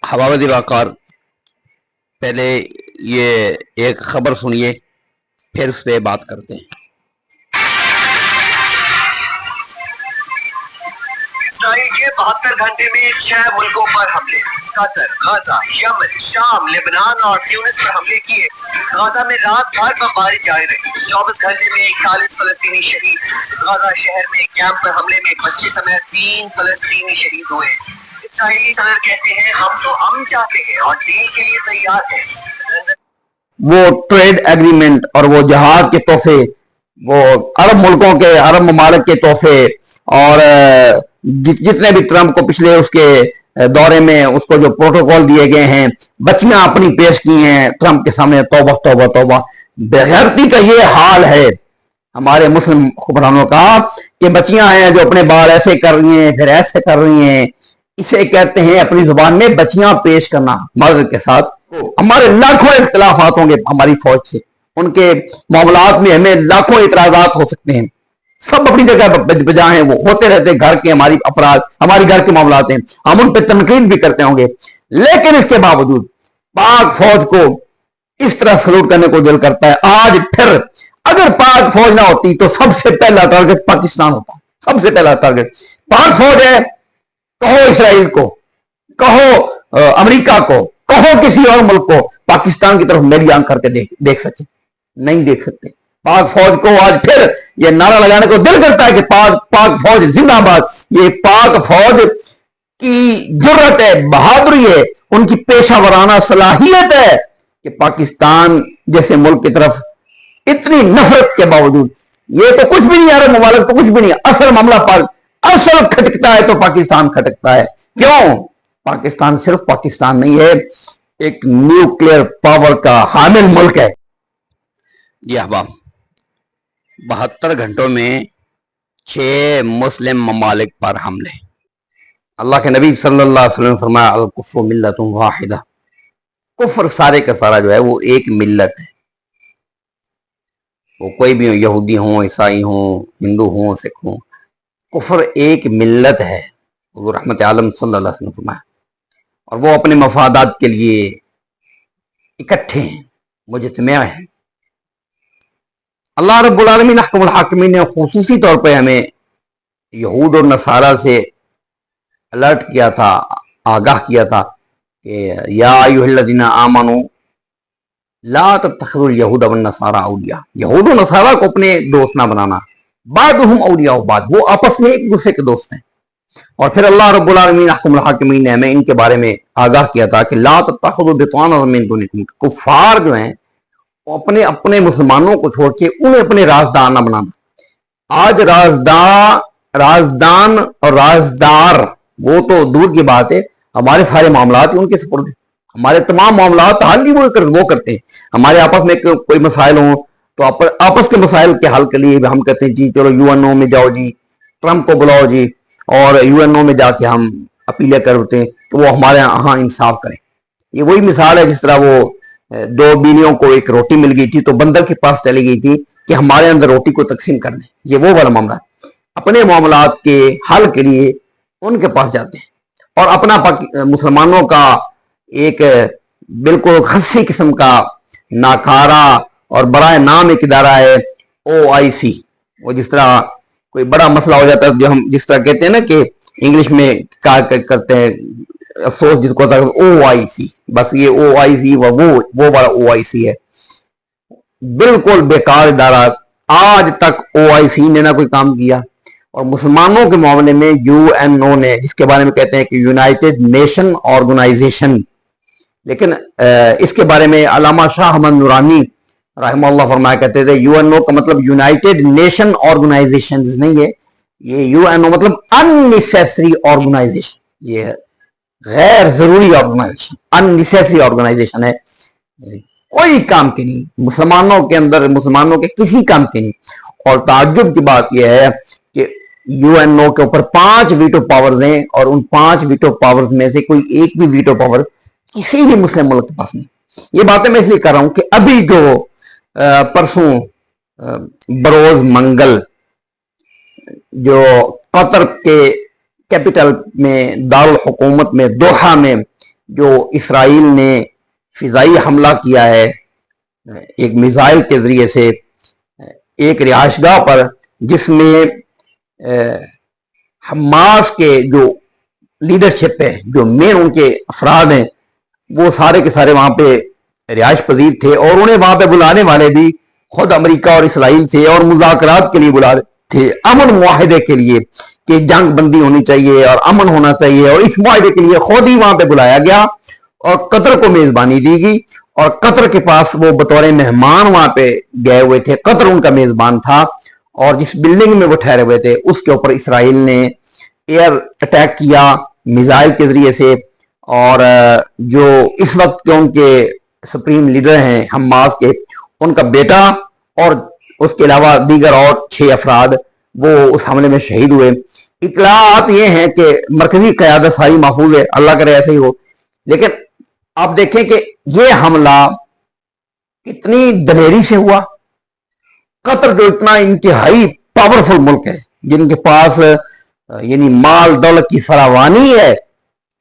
حبابت واقار پہلے یہ ایک خبر سنیے پھر اس پہ بات کرتے ہیں۔ اسرائیل کے 72 گھنٹے میں 6 ملکوں پر حملے، قطر، غزہ، یمن، شام، لبنان اور تیونس پر حملے کیے۔ غزہ میں رات بھر بمباری جاری رہی، 24 گھنٹے میں 41 فلسطینی شہید۔ غزہ شہر میں کیمپ پر حملے میں بچے سمیت 3 فلسطینی شہید ہوئے۔ اسرائیلی صدر کہتے ہیں ہم تو امن چاہتے ہیں اور ڈیل کے لیے تیار ہیں۔ وہ ٹریڈ ایگریمنٹ اور وہ جہاز کے تحفے، وہ عرب ملکوں کے، عرب ممالک کے تحفے، اور جتنے بھی ٹرمپ کو پچھلے اس کے دورے میں اس کو جو پروٹوکول دیے گئے ہیں، بچیاں اپنی پیش کی ہیں ٹرمپ کے سامنے، توبہ توبہ توبہ۔ بےغیرتی کا یہ حال ہے ہمارے مسلم حکمرانوں کا کہ بچیاں ہیں جو اپنے بال ایسے کر رہی ہیں پھر ایسے کر رہی ہیں، اسے کہتے ہیں اپنی زبان میں بچیاں پیش کرنا مرد کے ساتھ۔ ہمارے لاکھوں اختلافات ہوں گے ہماری فوج سے، ان کے معاملات میں ہمیں لاکھوں اعتراضات ہو سکتے ہیں، سب اپنی جگہ بجا ہیں، وہ ہوتے رہتے گھر کے، ہماری افراد، ہماری گھر کے معاملات ہیں، ہم ان پہ تنقید بھی کرتے ہوں گے، لیکن اس کے باوجود پاک فوج کو اس طرح سلوٹ کرنے کو دل کرتا ہے۔ آج پھر اگر پاک فوج نہ ہوتی تو سب سے پہلا ٹارگٹ پاکستان ہوتا، سب سے پہلا ٹارگٹ پاک فوج ہے۔ کہو اسرائیل کو، کہو امریکہ کو، کہو کسی اور ملک کو پاکستان کی طرف میری آنکھ کر کے دیکھ سکے، نہیں دیکھ سکتے۔ پاک فوج کو آج پھر یہ نعرہ لگانے کو دل کرتا ہے کہ پاک فوج زندہ باد۔ یہ پاک فوج کی جرت ہے، بہادری ہے، ان کی پیشہ ورانہ صلاحیت ہے کہ پاکستان جیسے ملک کی طرف اتنی نفرت کے باوجود، یہ تو کچھ بھی نہیں، عرب ممالک تو کچھ بھی نہیں، اصل معاملہ اصل کھٹکتا ہے تو پاکستان کھٹکتا ہے۔ کیوں؟ پاکستان صرف پاکستان نہیں ہے، ایک نیوکلیئر پاور کا حامل ملک ہے۔ یہ احباب 72 گھنٹوں میں 6 مسلم ممالک پر حملے۔ اللہ کے نبی صلی اللہ علیہ وسلم نے فرمایا الکفر ملت واحدہ، کفر سارے کا سارا جو ہے وہ ایک ملت ہے، وہ کوئی بھی ہو، یہودی ہوں، عیسائی ہوں، ہندو ہوں، سکھ ہوں، کفر ایک ملت ہے۔ حضور رحمت عالم صلی اللہ علیہ وسلم نے فرمایا، اور وہ اپنے مفادات کے لیے اکٹھے ہیں، مجتمع ہیں۔ اللہ رب العالمین احکم الحاکمین نے خصوصی طور پہ ہمیں یہود اور نصارہ سے الرٹ کیا تھا، آگاہ کیا تھا کہ یا ایھا الذین آمنوا لا تتخذوا اليہود والنصارى اولیاء، یہود و نصارہ کو اپنے دوست نہ بنانا، بعضهم اولیاء بعض، وہ آپس میں ایک دوسرے کے دوست ہیں۔ اور پھر اللہ رب العالمین احکم الحاکمین نے ہمیں ان کے بارے میں آگاہ کیا تھا کہ لا تتخذوا بطانا من دونکم، کفار جو ہیں وہ اپنے مسلمانوں کو چھوڑ کے انہیں اپنے رازدار نہ بنانا۔ آج رازدان اور رازدار وہ تو دور کی بات ہے، ہمارے سارے معاملات ان کے سپرد ہیں، ہمارے تمام معاملات حل بھی وہ کرتے ہیں۔ ہمارے آپس میں کوئی مسائل ہوں تو آپس کے مسائل کے حل کے لیے ہم کہتے ہیں جی چلو یو این او میں جاؤ، جی ٹرمپ کو بلاؤ جی، اور یو این او میں جا کے ہم اپیلیں کرتے ہیں کہ وہ ہمارے ہاں انصاف کریں۔ یہ وہی مثال ہے جس طرح وہ 2 بیویوں کو ایک روٹی مل گئی تھی تو بندر کے پاس چلی گئی تھی کہ ہمارے اندر روٹی کو تقسیم کر دیں۔ یہ وہ والا معاملہ ہے، اپنے معاملات کے حل کے لیے ان کے پاس جاتے ہیں، اور اپنا مسلمانوں کا ایک بالکل خصی قسم کا ناکارہ اور برائے نام ایک ادارہ ہے OIC۔ وہ جس طرح کوئی بڑا مسئلہ ہو جاتا ہے، جو ہم جس طرح کہتے ہیں نا کہ انگلش میں کیا کرتے ہیں، افسوس جس کو ہوتا ہے OIC، بس یہ OIC وہ بڑا OIC ہے، بالکل بیکار ادارہ۔ آج تک OIC نے نہ کوئی کام کیا، اور مسلمانوں کے معاملے میں UNO نے، جس کے بارے میں کہتے ہیں کہ یونائٹڈ نیشن آرگنائزیشن، لیکن اس کے بارے میں علامہ شاہ احمد نورانی رحمہ اللہ فرمایا کرتے تھے UNO کا مطلب یونائٹڈ نیشن آرگنائزیشنز نہیں ہے، یہ UNO مطلب unnecessary آرگنائزیشن، یہ ہے غیر ضروری آرگنائزیشن، unnecessary آرگنائزیشن ہے، کوئی کام کی نہیں، مسلمانوں کے اندر، مسلمانوں کے کسی کام کی نہیں۔ اور تعجب کی بات یہ ہے کہ UNO کے اوپر 5 ویٹو پاورز ہیں، اور ان 5 ویٹو پاورز میں سے کوئی ایک بھی ویٹو پاور کسی بھی مسلم ملک کے پاس نہیں۔ یہ باتیں میں اس لیے کر رہا ہوں کہ ابھی جو پرسوں بروز منگل جو قطر کے کیپٹل میں، دارالحکومت میں، دوحہ میں جو اسرائیل نے فضائی حملہ کیا ہے ایک میزائل کے ذریعے سے ایک رہائش گاہ پر، جس میں حماس کے جو لیڈرشپ ہے، جو مین ان کے افراد ہیں، وہ سارے کے سارے وہاں پہ رہائش پذیر تھے، اور انہیں وہاں پہ بلانے والے بھی خود امریکہ اور اسرائیل تھے، اور مذاکرات کے لیے بلا رہے تھے، امن معاہدے کے لیے کہ جنگ بندی ہونی چاہیے اور امن ہونا چاہیے، اور اس معاہدے کے لیے خود ہی وہاں پہ بلایا گیا اور قطر کو میزبانی دی گئی، اور قطر کے پاس وہ بطور مہمان وہاں پہ گئے ہوئے تھے، قطر ان کا میزبان تھا، اور جس بلڈنگ میں وہ ٹھہرے ہوئے تھے اس کے اوپر اسرائیل نے ایئر اٹیک کیا میزائل کے ذریعے سے، اور جو اس وقت کے ان کے سپریم لیڈر ہیں حماس کے، ان کا بیٹا اور اس کے علاوہ دیگر اور 6 افراد وہ اس حملے میں شہید ہوئے۔ اطلاعات یہ ہیں کہ مرکزی قیادت ساری محفوظ ہے، اللہ کرے ایسے ہی ہو، لیکن آپ دیکھیں کہ یہ حملہ کتنی دلیری سے ہوا۔ قطر جو اتنا انتہائی پاورفل ملک ہے، جن کے پاس یعنی مال دولت کی فراوانی ہے،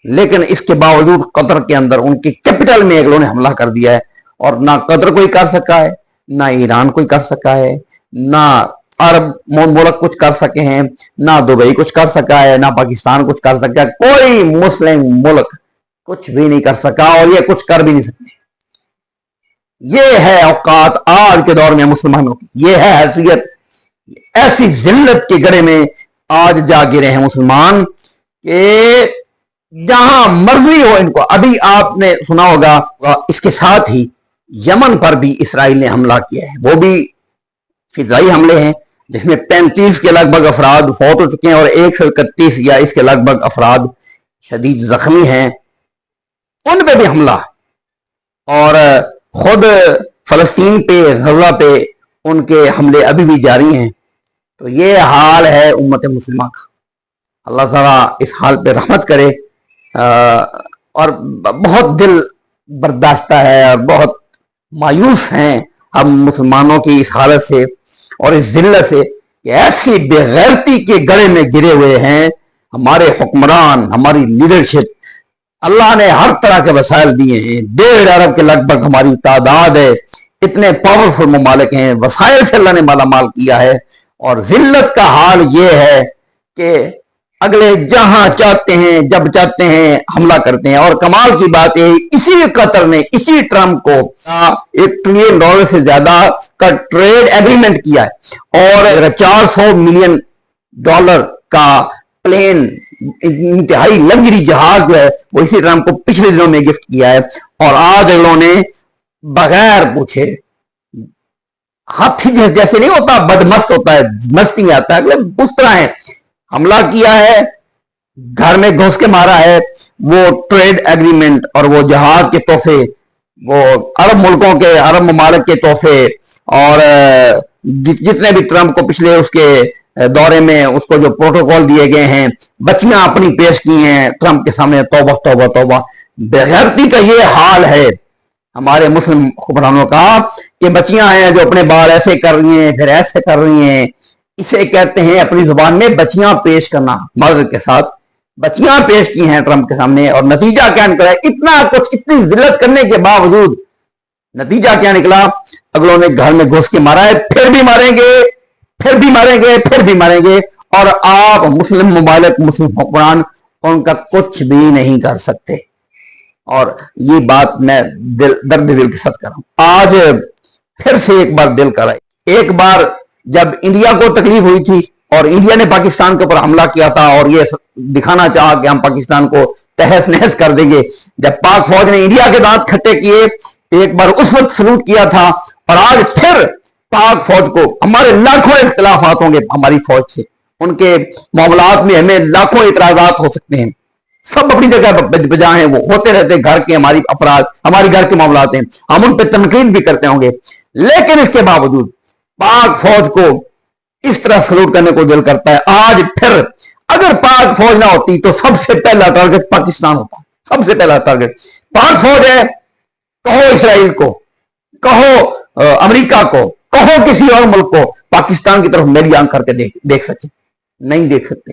لیکن اس کے باوجود قطر کے اندر ان کی کیپٹل میں انہوں نے حملہ کر دیا ہے، اور نہ قطر کوئی کر سکا ہے، نہ ایران کوئی کر سکا ہے، نہ عرب ملک کچھ کر سکے ہیں، نہ دبئی کچھ کر سکا ہے، نہ پاکستان کچھ کر سکا ہے، کوئی مسلم ملک کچھ بھی نہیں کر سکا، اور یہ کچھ کر بھی نہیں سکتے۔ یہ ہے اوقات آج کے دور میں مسلمانوں کی، یہ ہے حیثیت، ایسی ذلت کے گڑھے میں آج جا گرے ہیں مسلمان کہ جہاں مرضی ہو ان کو۔ ابھی آپ نے سنا ہوگا اس کے ساتھ ہی یمن پر بھی اسرائیل نے حملہ کیا ہے، وہ بھی فضائی حملے ہیں، جس میں 35 کے لگ بھگ افراد فوت ہو چکے ہیں، اور 131 یا اس کے لگ بھگ افراد شدید زخمی ہیں، ان پہ بھی حملہ، اور خود فلسطین پہ غزہ پہ ان کے حملے ابھی بھی جاری ہیں۔ تو یہ حال ہے امت مسلمہ کا، اللہ تعالیٰ اس حال پہ رحمت کرے، اور بہت دل برداشتہ ہے اور بہت مایوس ہیں ہم مسلمانوں کی اس حالت سے اور اس ذلت سے کہ ایسی بے غیرتی کے گڑھے میں گرے ہوئے ہیں ہمارے حکمران، ہماری لیڈرشپ۔ اللہ نے ہر طرح کے وسائل دیے ہیں، 1.5 ارب کے لگ بھگ ہماری تعداد ہے، اتنے پاورفل ممالک ہیں، وسائل سے اللہ نے مالا مال کیا ہے، اور ذلت کا حال یہ ہے کہ اگلے جہاں چاہتے ہیں جب چاہتے ہیں حملہ کرتے ہیں۔ اور کمال کی بات ہے اسی قطر نے اسی ٹرمپ کو $1 ٹریلین سے زیادہ کا ٹریڈ ایگریمنٹ کیا ہے، اور $400 ملین کا پلین انتہائی لگژری جہاز جو ہے وہ اسی ٹرمپ کو پچھلے دنوں میں گفٹ کیا ہے، اور آج انہوں نے بغیر پوچھے، ہاتھی جیسے نہیں ہوتا بدمست ہوتا ہے، مستی میں آتا ہے، اس طرح ہے، حملہ کیا ہے، گھر میں گھس کے مارا ہے۔ وہ ٹریڈ ایگریمنٹ اور وہ جہاز کے تحفے، وہ عرب ملکوں کے، عرب ممالک کے تحفے، اور جتنے بھی ٹرمپ کو پچھلے اس کے دورے میں اس کو جو پروٹوکول دیے گئے ہیں، بچیاں اپنی پیش کی ہیں ٹرمپ کے سامنے، توبہ توبہ توبہ۔ بےغیرتی کا یہ حال ہے ہمارے مسلم حکمرانوں کا کہ بچیاں ہیں جو اپنے بال ایسے کر رہی ہیں، پھر ایسے کر رہی ہیں، اسے کہتے ہیں اپنی زبان میں بچیاں پیش کرنا، مرد کے ساتھ بچیاں پیش کی ہیں ٹرمپ کے سامنے، اور نتیجہ کیا نکلا ہے؟ اتنا کچھ، اتنی ذلت کرنے کے باوجود نتیجہ کیا نکلا؟ اگلوں نے گھر میں گھس کے مارا ہے، پھر بھی ماریں گے، پھر بھی ماریں گے، پھر بھی ماریں گے، اور آپ مسلم ممالک، مسلم حکمران ان کا کچھ بھی نہیں کر سکتے۔ اور یہ بات میں درد دل کے ساتھ کر رہا ہوں۔ آج پھر سے ایک بار دل کر آئی، ایک بار جب انڈیا کو تکلیف ہوئی تھی اور انڈیا نے پاکستان کے اوپر حملہ کیا تھا اور یہ دکھانا چاہا کہ ہم پاکستان کو تہس نہس کر دیں گے، جب پاک فوج نے انڈیا کے دانت کھٹے کیے، ایک بار اس وقت سلوٹ کیا تھا، اور آج پھر پاک فوج کو، ہمارے لاکھوں اختلافات ہوں گے ہماری فوج سے، ان کے معاملات میں ہمیں لاکھوں اعتراضات ہو سکتے ہیں، سب اپنی جگہ بجا ہیں، وہ ہوتے رہتے، گھر کے ہماری افراد، ہماری گھر کے معاملات ہیں، ہم ان پہ تنقید بھی کرتے ہوں گے، لیکن اس کے باوجود پاک فوج کو اس طرح سلوٹ کرنے کو دل کرتا ہے۔ آج پھر اگر پاک فوج نہ ہوتی تو سب سے پہلا ٹارگٹ پاکستان ہوتا، سب سے پہلا ٹارگٹ پاک فوج ہے۔ کہو اسرائیل کو، کہو امریکہ کو، کہو کسی اور ملک کو، پاکستان کی طرف میری آنکھ کر کے دیکھ سکے، نہیں دیکھ سکتے۔